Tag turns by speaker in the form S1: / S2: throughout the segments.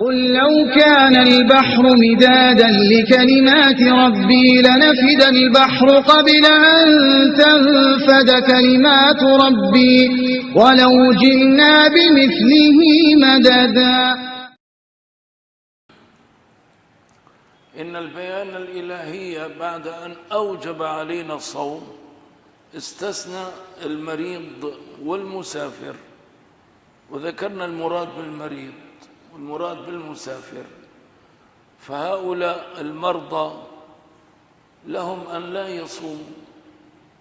S1: قل لو كان البحر مدادا لكلمات ربي لنفد البحر قبل أن تنفد كلمات ربي ولو جئنا بمثله مددا.
S2: إن البيان الإلهي بعد أن أوجب علينا الصوم استثنى المريض والمسافر، وذكرنا المراد بالمريض والمراد بالمسافر. فهؤلاء المرضى لهم أن لا يصوموا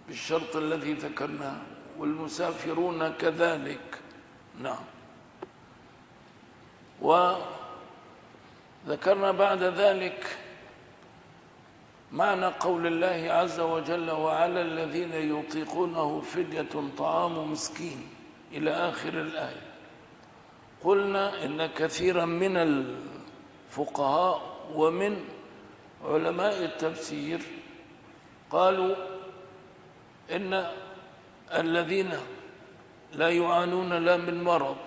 S2: بالشرط الذي ذكرناه، والمسافرون كذلك. نعم. وذكرنا بعد ذلك معنى قول الله عز وجل: وعلى الذين يطيقونه فدية طعام مسكين، إلى آخر الآية. قلنا إن كثيرا من الفقهاء ومن علماء التفسير قالوا إن الذين لا يعانون لا من مرض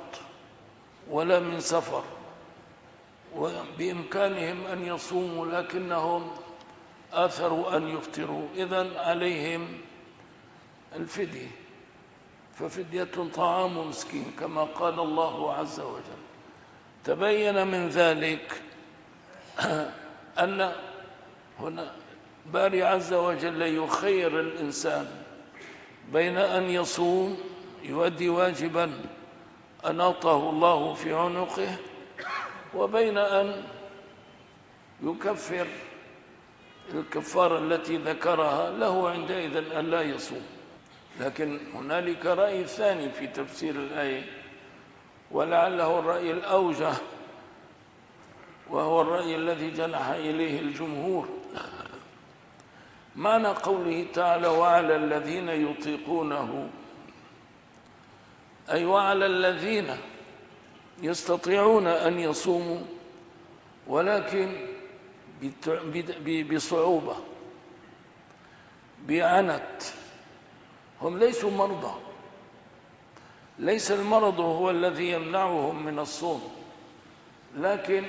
S2: ولا من سفر وبإمكانهم أن يصوموا لكنهم آثروا أن يفطروا، إذن عليهم الفدية، ففدية طعام مسكين كما قال الله عز وجل. تبين من ذلك أن هنا باري عز وجل يخير الإنسان بين أن يصوم يؤدي واجبا أناطه الله في عنقه، وبين أن يكفر الكفارة التي ذكرها، له عندئذ أن لا يصوم. لكن هنالك رأي ثاني في تفسير الآية، ولعله الرأي الأوجه، وهو الرأي الذي جنح إليه الجمهور. معنى قوله تعالى: وعلى الذين يطيقونه، أي وعلى الذين يستطيعون أن يصوموا ولكن بصعوبة، بعنت. هم ليسوا مرضى، ليس المرض هو الذي يمنعهم من الصوم، لكن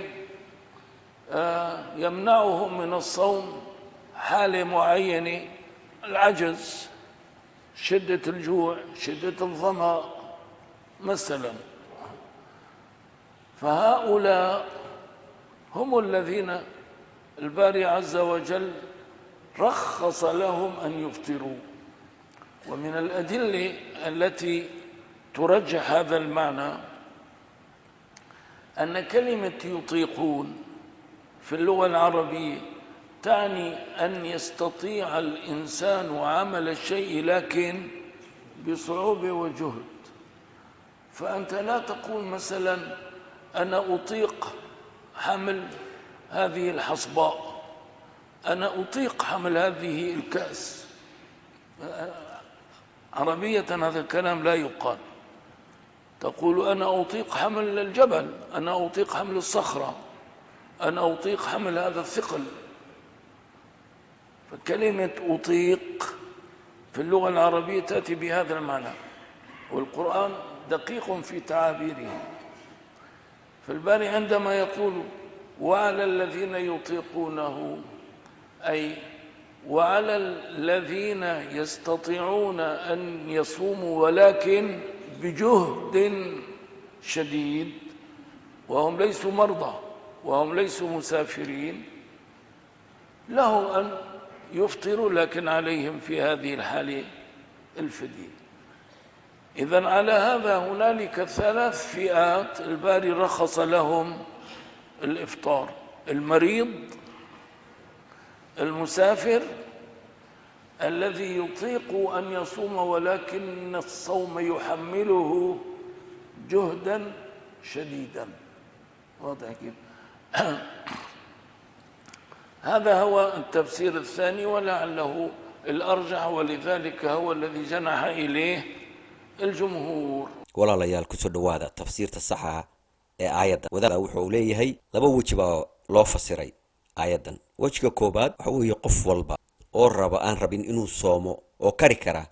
S2: يمنعهم من الصوم حالة معينة: العجز، شدة الجوع، شدة الظمأ مثلا. فهؤلاء هم الذين الباري عز وجل رخص لهم أن يفطروا. ومن الأدلة التي ترجح هذا المعنى أن كلمة يطيقون في اللغة العربية تعني أن يستطيع الإنسان عمل الشيء لكن بصعوبة وجهد. فأنت لا تقول مثلا: أنا أطيق حمل هذه الحصباء، أنا أطيق حمل هذه الكأس. عربية هذا الكلام لا يقال. تقول: أنا أطيق حمل الجبل، أنا أطيق حمل الصخرة، أنا أطيق حمل هذا الثقل. فكلمة أطيق في اللغة العربية تأتي بهذا المعنى، والقرآن دقيق في تعابيره. فالباري عندما يقول: وعلى الذين يطيقونه، أي وعلى الذين يستطيعون أن يصوموا ولكن بجهد شديد، وهم ليسوا مرضى وهم ليسوا مسافرين، له أن يفطروا، لكن عليهم في هذه الحالة الفدية. إذن على هذا هنالك ثلاث فئات الباري رخص لهم الإفطار: المريض، المسافر، الذي يطيق أن يصوم ولكن الصوم يحمله جهدا شديدا. واضح كيف؟ هذا هو التفسير الثاني، ولعله الأرجح، ولذلك هو الذي جنح إليه الجمهور.
S3: ولا ليال كسر دوادا تفسير الصحة آيات وذا وحول ليه لبا وجبا لو فسري آيات وجهك كوباد وحوي قف والبا أو ربا أن ربين إنه صومه أو كركرة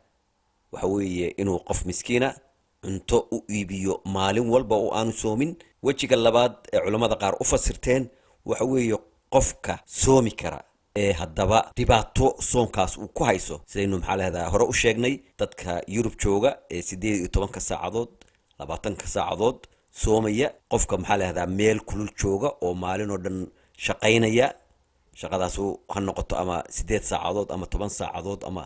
S3: وحوي إنه قف مسكينة cunto u iibiyo maalin walba oo aanu soomin. wejiga labaad ee culimmada qaar u fasirteen waxa weeye qofka soomi kara ee haddaba dhibaato soonkaas uu ku hayso, sidaynu maxaa lahdaa hore u sheegnay, dadka Yurub jooga ee 18 saacadood 20 saacadood soomaya, qofka maxaa lahdaa meel kulul jooga oo maalin oo dhan shaqaynaya, shaqadaasu ha noqoto ama 8 saacadood ama 10 saacadood ama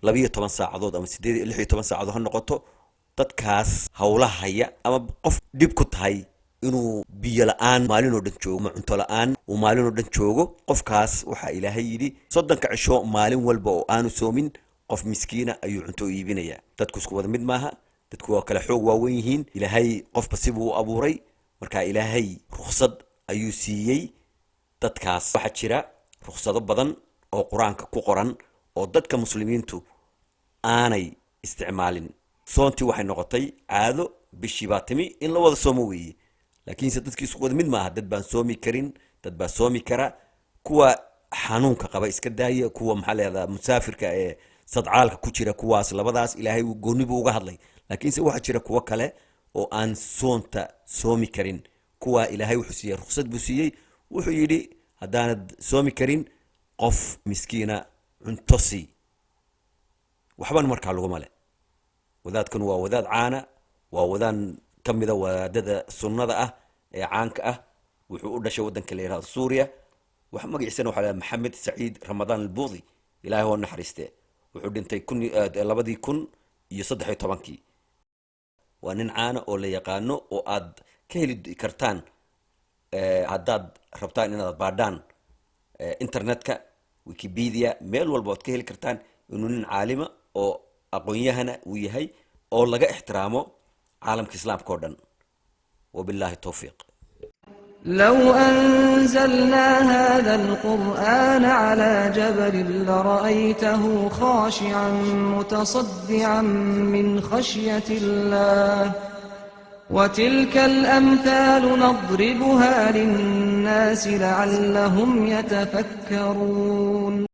S3: 12 saacadood ama 16 saacadood ha noqoto, dadkaas hawlaha haya ama qof dhib ku tahay inuu biyo la'aan maalin oo dhan joogo ama cunto la'aan uu maalin oo dhan joogo, qofkaas waxaa ilaahay yidhi 30 cisho maalin walba oo aanu soomin qof miskiina ayuu cunto iibinaya. dadku isku wada mid maaha, dadku waa kala xoog waaweyn yihiin, ilaahay qofba sibuu u abuuray, marka ilaahay rukhsad ayuu siiyey dadkaas. waxaa jira rukhsado badan oo qur-aanka ku qoran oo dadka muslimiintu aanay isticmaalin. soontii waxay noqotay caado, bishii baa timi in la wada soomo weeye, laakiinse dadkii isku wada mid maaha. dad baan soomi karin, dad baa soomi kara, kuwa xanuunka qaba iska daaya, kuwa maxaa leedaha musaafirka ee sadcaalka ku jira, kuwaas labadaas ilaahay gooni buu uga hadlay. laakiinse waxaa jira kuwo kale oo aan soonta soomi karin, kuwa ilaahay wuxuu siiyey rukhsad buu siiyey, wuxuu yidhi haddaanad soomi karin qof miskiina cunto sii, waxban markaa laguma le. wadaadkan waa wadaad caana, waa wadaan ka mida wadaadada sunnada ah ee caanka ah, wuxuu u dhashay waddanka la yidhahdo suuriya, wax magaciisana waxaa la maxamed saciid ramadaan albuudi, ilaahay oo naxariistee, wuxuu dhintay 2013. waa nin caana oo la yaqaano oo aad ka heli kartaan haddaad rabtaan inaad baadhaan internetka, wikipedia, meel walba oad ka heli kartaan inuu nin caalima oo aqoon-yahana uu yahay oo laga ixtiraamo caalamka islaamka oo dhan. wabilaahi towfiiq.
S4: لو أنزلنا هذا القرآن على جبل لرأيته خاشعا متصدعا من خشية الله وتلك الأمثال نضربها للناس لعلهم يتفكرون.